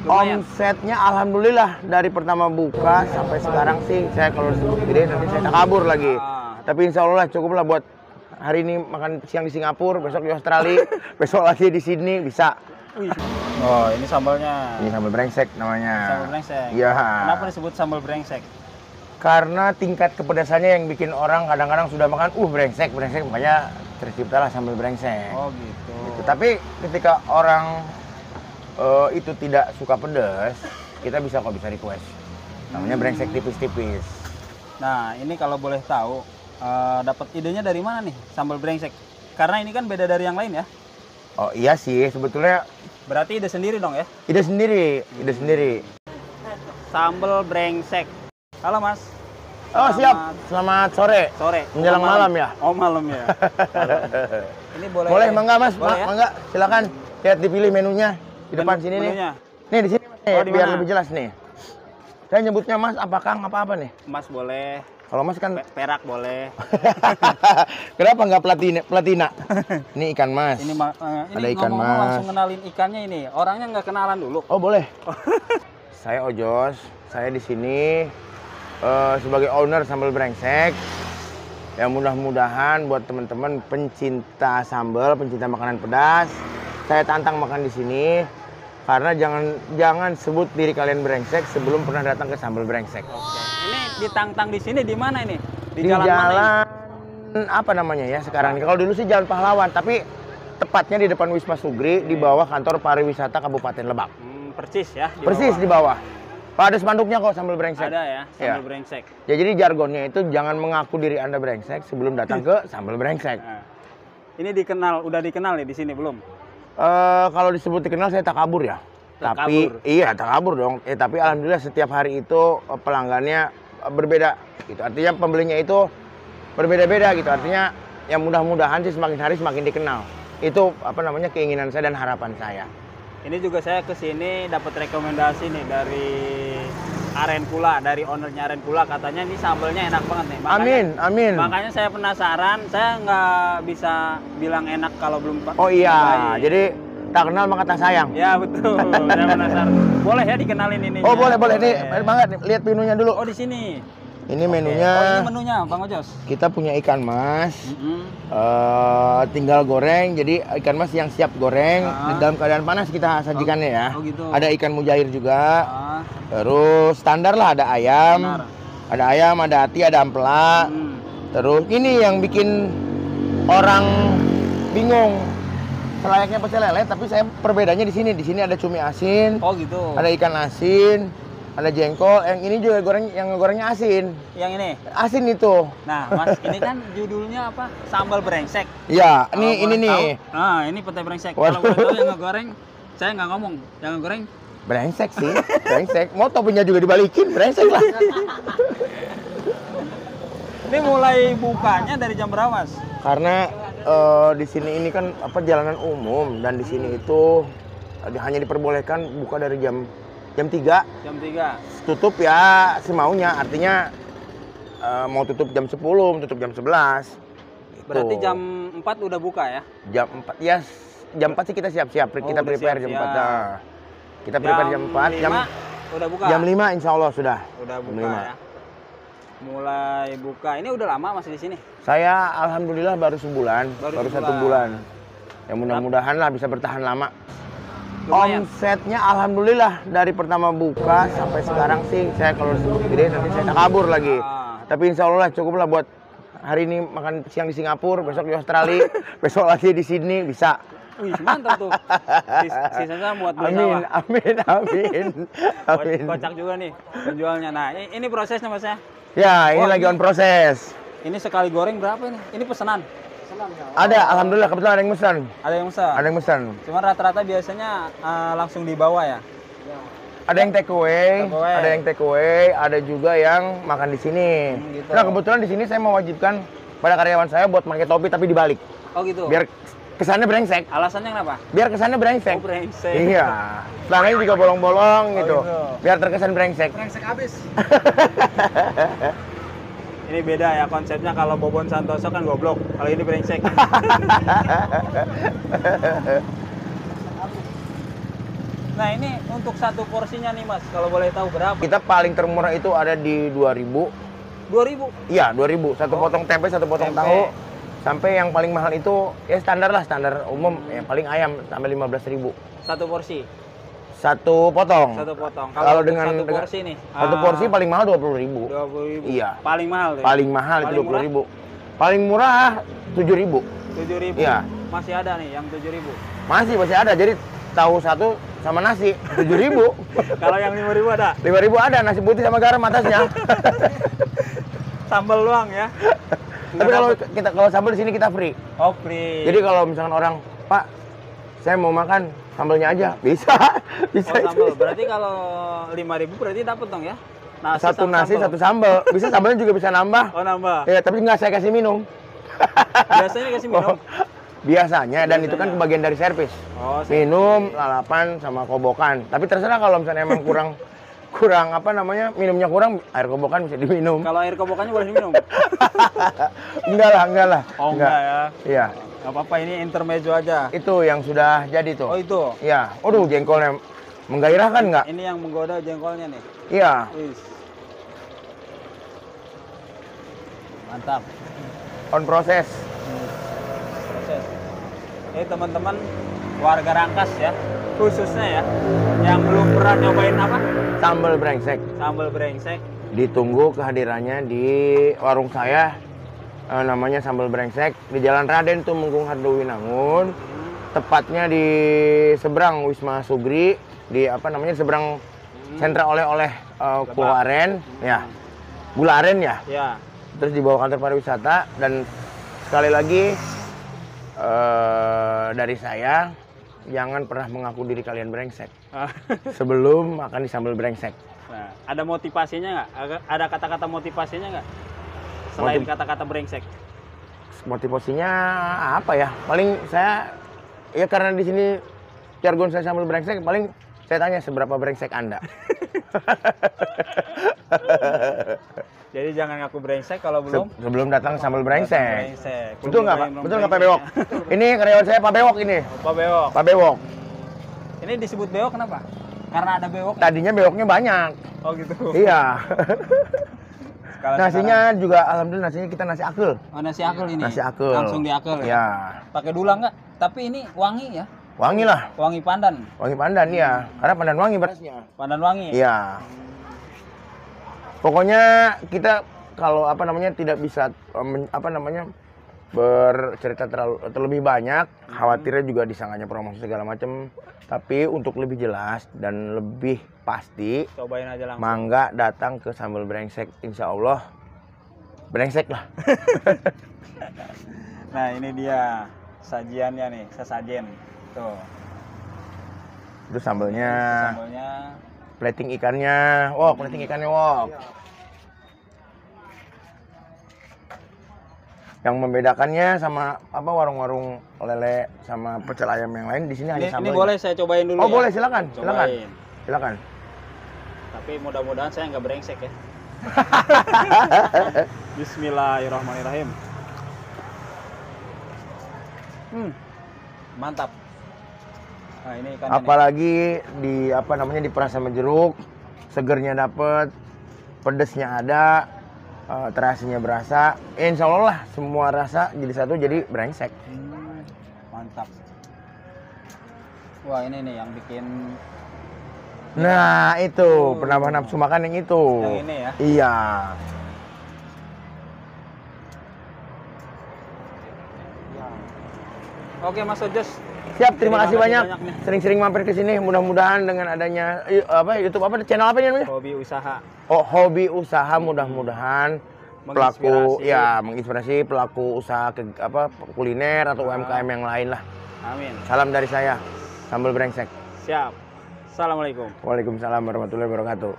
Lumayan. Omsetnya alhamdulillah dari pertama buka sampai sekarang sih saya kalau disebut gede nanti saya kabur lagi. Tapi insya Allah cukup lah buat hari ini makan siang di Singapura, besok di Australia, besok lagi di Sydney bisa. Oh, ini sambalnya. Ini sambal brengsek namanya. Sambal brengsek. Iya. Kenapa disebut sambal brengsek? Karena tingkat kepedasannya yang bikin orang kadang-kadang sudah makan, brengsek, makanya terciptalah sambal brengsek. Oh gitu. Tapi ketika orang itu tidak suka pedas, kita bisa request. Namanya brengsek tipis-tipis. Nah, ini kalau boleh tahu, dapat idenya dari mana nih sambal brengsek? Karena ini kan beda dari yang lain ya. Oh iya sih, sebetulnya. Berarti ide sendiri dong ya? Ide sendiri. Sambal brengsek. Halo Mas. Oh siap. Selamat sore. Menjelang malam ya. Oh malam ya. Ini boleh. Boleh mangga Mas, boleh, ya? mangga. Silakan. Lihat dipilih menunya di depan sini menunya. Nih di sini Mas, Oh, biar lebih jelas nih. Saya nyebutnya Mas apa Kang apa nih? Mas boleh. Kalau Mas kan Perak boleh. Kenapa nggak platina? Ini ikan Mas. Ini ada ikan Mas. Langsung kenalin ikannya ini. Orangnya nggak kenalan dulu. Oh boleh. Saya Ojos. Saya di sini sebagai owner sambal brengsek. Ya mudah-mudahan buat teman-teman pencinta sambal, pencinta makanan pedas, saya tantang makan di sini. Karena jangan sebut diri kalian brengsek sebelum pernah datang ke sambal brengsek. Oke. Ini ditantang di sini di mana ini? Di jalan mana ini? Apa namanya ya sekarang ini? Kalau dulu sih Jalan Pahlawan, tapi tepatnya di depan Wisma Sugri, di bawah kantor pariwisata Kabupaten Lebak. Persis ya? Persis di bawah. Pak ada spanduknya kok sambal brengsek. Ada ya, sambal brengsek. Ya jadi jargonnya itu jangan mengaku diri Anda brengsek sebelum datang ke sambal brengsek. Nah, ini udah dikenal nih di sini belum? Kalau disebut dikenal saya tak kabur ya. Takabur. Tapi iya tak kabur dong. Tapi alhamdulillah setiap hari itu pelanggannya berbeda. Gitu. Artinya pembelinya itu berbeda-beda gitu. Artinya yang mudah-mudahan sih semakin hari semakin dikenal. Itu keinginan saya dan harapan saya. Ini juga saya kesini dapat rekomendasi nih dari Arenkula, dari ownernya Arenkula, katanya ini sambalnya enak banget nih. Makanya, amin. Makanya saya penasaran, saya nggak bisa bilang enak kalau belum Oh iya, cobain. jadi tak kenal maka tak sayang. Ya betul, saya penasaran. Boleh ya dikenalin ini? Oh boleh. Nih, banget lihat menunya dulu. Oh di sini. Ini menunya. Oh ini menunya, Bang Ojos. Kita punya ikan mas. Tinggal goreng. Jadi ikan mas yang siap goreng. Dalam keadaan panas kita sajikannya ya. Oh gitu. Ada ikan mujair juga. Terus standar lah ada ayam. Ada ayam, ada hati, ada ampela. Terus ini yang bikin orang bingung. Selayaknya pecel lele, tapi saya perbedaannya di sini. Di sini ada cumi asin. Oh gitu. Ada ikan asin. Ada jengkol, yang ini juga gorengnya asin. Yang ini? Asin itu. Nah, Mas, ini kan judulnya apa? Sambal brengsek. Ya, ini nih. Nah, ini petai brengsek. Waduh. Kalau boleh tahu yang ngegoreng, saya nggak ngomong. Yang ngegoreng brengsek sih, brengsek. Mau topinya juga dibalikin, brengsek lah. Ini mulai bukanya dari jam berapa, Mas? Karena di sini ini kan jalanan umum dan di sini itu hanya diperbolehkan buka dari jam 3. Jam 3. Tutup ya semaunya, artinya mau tutup jam 10, tutup jam 11. Berarti jam 4 udah buka ya? Jam 4 ya, jam 4 sih kita siap-siap, kita prepare jam 4. Nah, kita prepare jam 4, jam 5 udah buka. Jam 5 insya Allah sudah. Udah buka ya. Mulai buka. Ini udah lama masih di sini? Saya alhamdulillah baru sebulan, baru 1 bulan. Ya mudah-mudahan lah bisa bertahan lama. Lumayan. Omsetnya alhamdulillah dari pertama buka sampai sekarang sih saya kalau disebut gede nanti saya tak kabur lagi. Tapi insya Allah cukup lah buat hari ini makan siang di Singapura, besok di Australia, besok lagi di Sydney bisa. Wih mantap tuh. Sisanya buat beli sawah. Amin. Kocak juga nih penjualnya. Nah ini prosesnya Mas ya? Ya ini lagi on proses. Ini sekali goreng berapa ini? Ini pesanan? Ada, alhamdulillah kebetulan ada yang pesan. Ada yang pesan? Ada yang pesan. Cuma rata-rata biasanya langsung dibawa ya? Ada yang take away, ada juga yang makan di sini. Gitu. Nah kebetulan di sini saya mewajibkan pada karyawan saya buat pakai topi tapi dibalik. Oh gitu. Biar kesannya brengsek. Alasannya kenapa? Biar kesannya brengsek. Oh brengsek. Iya. Celananya juga bolong-bolong gitu. Gitu. Biar terkesan brengsek. Brengsek abis. Ini beda ya konsepnya, kalau Bobon Santoso kan goblok, kalau ini brengsek. Nah, ini untuk satu porsinya nih, Mas. Kalau boleh tahu berapa? Kita paling termurah itu ada di 2.000. 2.000. Iya, 2.000. Satu Oh. potong tempe, satu potong Tempe. tahu. Sampai yang paling mahal itu ya standar lah, standar umum. Yang paling ayam sampai 15.000. Satu porsi. Satu potong. Satu potong. Kalau untuk dengan satu porsi nih. satu porsi paling mahal 20.000. 20.000. Iya. Paling mahal tuh. Ya? Paling mahal itu Paling 20.000. Paling murah 7.000. 7.000. Iya. Masih ada nih yang 7.000. Masih ada. Jadi tahu satu sama nasi 7.000. Kalau yang 5.000 ada 5.000 ada nasi putih sama garam atasnya. sambal doang ya. Tapi kalau sambal di sini kita free. Oh, free. Jadi kalau misalkan orang, Pak, saya mau makan sambalnya aja, bisa. Bisa. Oh, sambal. Berarti kalau 5.000 berarti dapat dong ya? Nasi Satu sama nasi, sambal. satu sambal. Bisa sambalnya juga bisa nambah. Oh, nambah. Ya, tapi nggak saya kasih minum. Biasanya kasih minum. Oh, biasanya, dan itu kan Biasanya. bagian dari servis. Oh, Minum, lalapan, sama kobokan. Tapi terserah kalau misalnya emang kurang apa namanya, minumnya kurang, air kobokan bisa diminum. kalau air kobokannya boleh diminum? Enggak lah. Oh, enggak ya. Iya. Enggak apa-apa, ini intermezzo aja. Itu yang sudah jadi tuh. Oh, itu. Iya. Aduh, jengkolnya menggairahkan nggak? Ini yang menggoda jengkolnya nih. Iya. Wis. Mantap. On proses. Proses. Ini teman-teman warga Rangkas ya, khususnya ya, yang belum pernah nyobain apa? Sambal brengsek. Sambal brengsek. Ditunggu kehadirannya di warung saya. Namanya Sambal Brengsek di Jalan Raden Tumenggung Hardowi-Nangun. Tepatnya di seberang Wisma Sugri, di apa namanya, seberang sentra oleh-oleh Pulau Aren, ya. Gula Aren ya. Ya. Terus di bawah kantor pariwisata. Dan sekali lagi dari saya, jangan pernah mengaku diri kalian brengsek sebelum makan di Sambal Brengsek. Nah, ada motivasinya nggak? Ada kata-kata motivasinya nggak? Selain kata-kata brengsek. Motivasinya apa ya? Paling saya ya karena di sini jargon saya Sambal Brengsek, paling saya tanya seberapa brengsek Anda. Jadi jangan ngaku brengsek kalau belum Sebelum datang Sambal Brengsek. brengsek. Betul nggak Pak? Betul nggak Pak Bewok? Ini karyawan saya Pak Bewok ini. Pak Bewok. Pak Bewok. Ini disebut bewok kenapa? Karena ada bewok. Tadinya bewoknya banyak. Oh gitu. Iya. Kalau Nasinya juga alhamdulillah nasinya kita nasi akel. sekarang- nasi akel ini. Nasi akel. Langsung diakel ya. Iya. Pakai dulang nggak? Tapi ini wangi ya. Wangi lah. Wangi pandan. Wangi pandan ya. Karena pandan wangi berasnya. Pandan wangi. Iya. Pokoknya kita kalau apa namanya tidak bisa apa namanya bercerita terlebih banyak, khawatirnya juga disangkanya promosi segala macam. Tapi untuk lebih jelas dan lebih pasti, Cobain aja langsung. mangga datang ke Sambal Brengsek, insya Allah brengsek lah. Nah, ini dia sajiannya nih, sesajen. Tuh. Itu sambalnya, Sambalnya. plating ikannya, wok, plating ikannya wok. Yang membedakannya sama apa warung-warung lele sama pecel ayam yang lain, di sini hanya Ini sambalnya. boleh saya cobain dulu Oh ya? boleh, silakan, silakan, Cobain. silakan. Tapi mudah-mudahan saya nggak brengsek ya. Bismillahirrahmanirrahim. Mantap. Nah, ini ikan Apalagi di apa namanya diperas sama jeruk, segernya dapet, pedesnya ada, terasinya berasa. Insya Allah lah semua rasa jadi satu, jadi brengsek. mantap. Wah, ini nih yang bikin Nah itu penambah nafsu makan yang itu. Yang ini ya? Iya. Oke, Mas Ojos. Siap, terima kasih banyak. nih. Sering-sering mampir ke sini. Mudah-mudahan dengan adanya YouTube apa channel apa namanya? Hobi usaha. Oh, hobi usaha, mudah-mudahan pelaku Menginspirasi. ya menginspirasi pelaku usaha kuliner atau UMKM yang lain lah. Amin. Salam dari saya, Sambal Brengsek. Siap. Assalamualaikum. Waalaikumsalam warahmatullahi wabarakatuh.